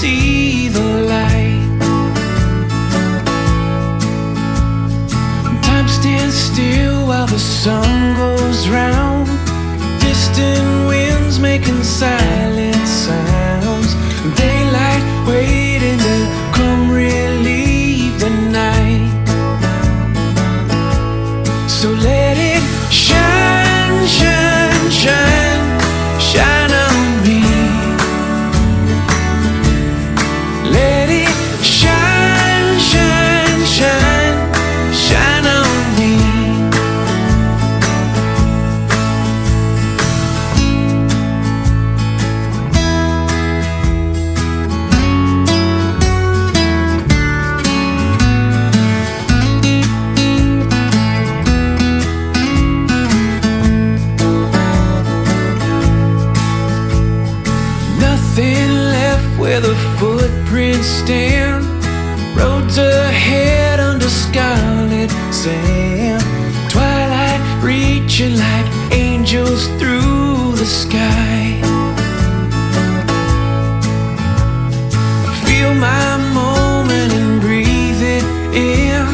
see the light. Time stands still while the sun goes round. Distant winds making silent sounds. Daylight waiting to come relieve the night. So let it shine, shine, shine, shine on me. Let it shine, shine, shine, shine on me. Nothing left where the footprints stand. Roads ahead under scarlet sand. Twilight reaching like angels through the sky. Feel my moment and breathe it in.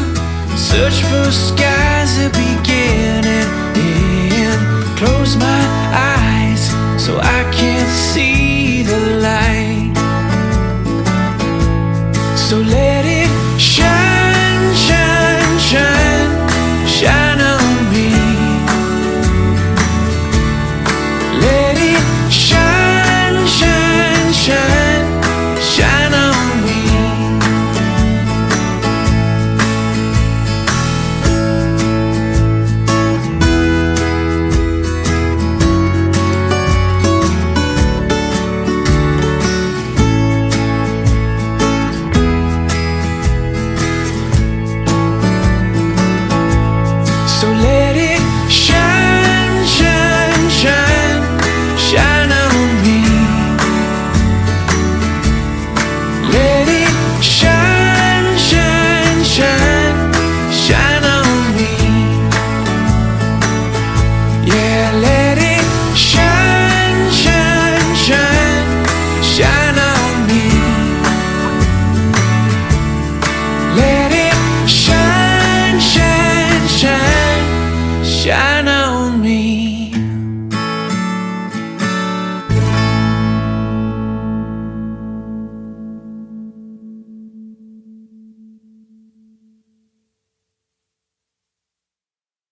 Search for skies that begin and end. Close my eyes so I can't see the light. So let